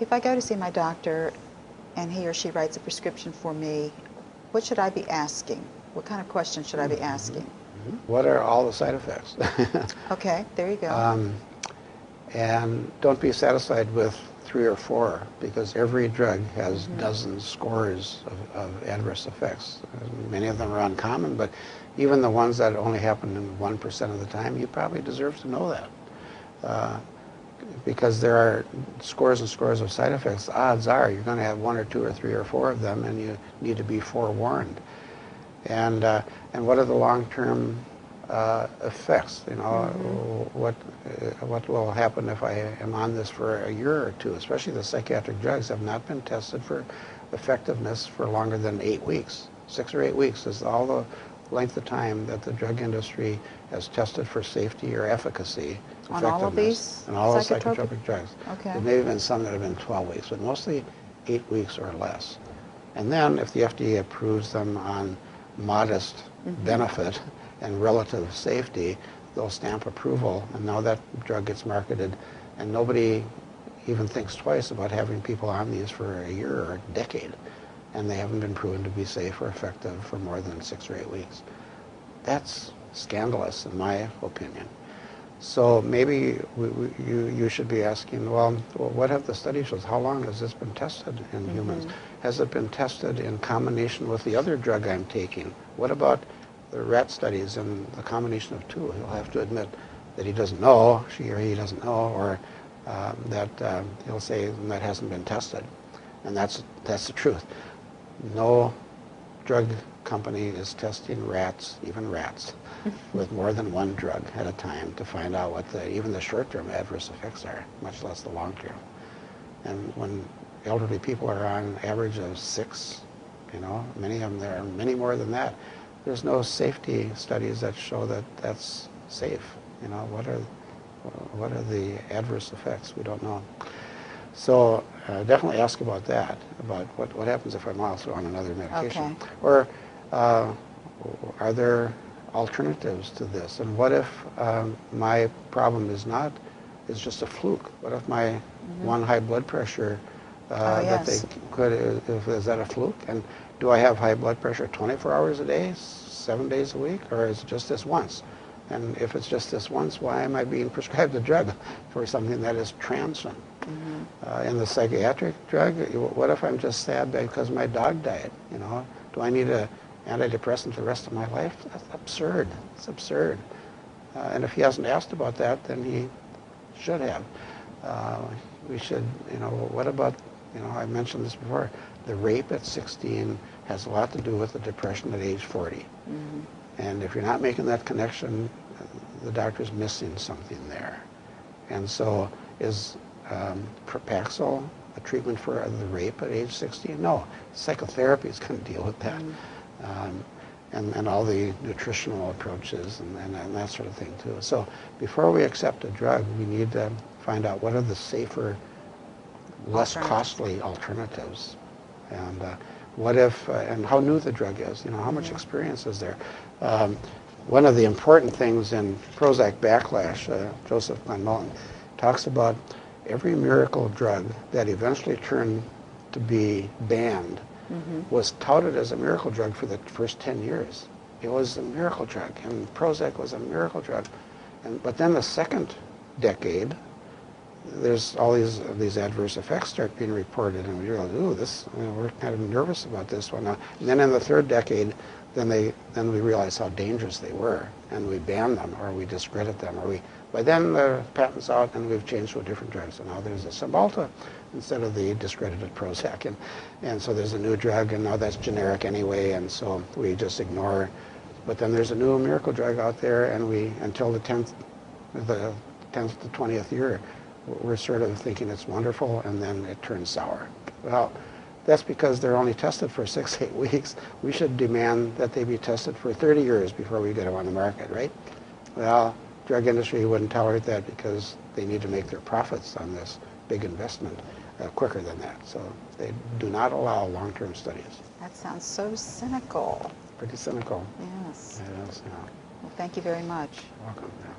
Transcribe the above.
If I go to see my doctor and he or she writes a prescription for me, what should I be asking? What kind of questions should I be asking? What are all the side effects? Okay, there you go. And don't be satisfied with 3 or 4, because every drug has dozens, scores of adverse effects. Many of them are uncommon, but even the ones that only happen in 1% of the time, you probably deserve to know that. Because there are scores and scores of side effects. Odds are you're going to have 1 or 2 or 3 or 4 of them, and you need to be forewarned. And what are the long-term effects? You know, what will happen if I am on this for a year or 2? Especially the psychiatric drugs have not been tested for effectiveness for longer than 8 weeks. 6 or 8 weeks is all the length of time that the drug industry has tested for safety or efficacy, on all of these and all those psychotropic drugs. Okay. There may have been some that have been 12 weeks, but mostly 8 weeks or less. And then if the FDA approves them on modest benefit and relative safety, they'll stamp approval, and now that drug gets marketed, and nobody even thinks twice about having people on these for a year or a decade, and they haven't been proven to be safe or effective for more than 6 or 8 weeks. That's scandalous, in my opinion. So maybe you should be asking, well, what have the studies shown? How long has this been tested in humans? Has it been tested in combination with the other drug I'm taking? What about the rat studies and the combination of two? He'll have to admit that he doesn't know, she or he doesn't know, or that he'll say that hasn't been tested. And that's the truth. No drug company is testing rats, even rats, with more than one drug at a time to find out what even the short-term adverse effects are, much less the long-term. And when elderly people are on average of 6, you know, many of them, there are many more than that, there's no safety studies that show that that's safe. You know, what are the adverse effects? We don't know. So definitely ask about that, about what happens if I'm also on another medication. Okay. Or are there alternatives to this? And what if my problem is just a fluke? What if my one high blood pressure that they could, is that a fluke? And do I have high blood pressure 24 hours a day, 7 days a week, or is it just this once? And if it's just this once, why am I being prescribed a drug for something that is transient? In the psychiatric drug, what if I'm just sad because my dog died? You know, do I need an antidepressant the rest of my life? That's absurd. It's absurd. And if he hasn't asked about that, then he should have. We should, you know, what about, you know, I mentioned this before, the rape at 16 has a lot to do with the depression at age 40. And if you're not making that connection, the doctor's missing something there. And so is Paxil a treatment for the rape at age 16? No. Psychotherapy is going to deal with that. And all the nutritional approaches and that sort of thing too. So before we accept a drug, we need to find out what are the safer, less costly alternatives. And what if, and how new the drug is, you know, how much experience is there? One of the important things in Prozac Backlash, Joseph Glenn-Mullen talks about every miracle drug that eventually turned to be banned was touted as a miracle drug for the first 10 years. It was a miracle drug, and Prozac was a miracle drug. But then the second decade, there's all these adverse effects start being reported, and we realize, ooh, this, you know, we're kind of nervous about this one. And then in the third decade, then we realize how dangerous they were, and we ban them, or we discredit them, or by then the patent's out, and we've changed to a different drug. So now there's a Cymbalta instead of the discredited Prozac, and so there's a new drug, and now that's generic anyway, and so we just ignore. But then there's a new miracle drug out there, and until the 10th to 20th year, we're sort of thinking it's wonderful, and then it turns sour. Well, that's because they're only tested for 6, 8 weeks. We should demand that they be tested for 30 years before we get them on the market, right? Well, drug industry wouldn't tolerate that because they need to make their profits on this big investment quicker than that. So they do not allow long-term studies. That sounds so cynical. Pretty cynical. Yes. It is, yeah. Well, thank you very much. Welcome. Yeah.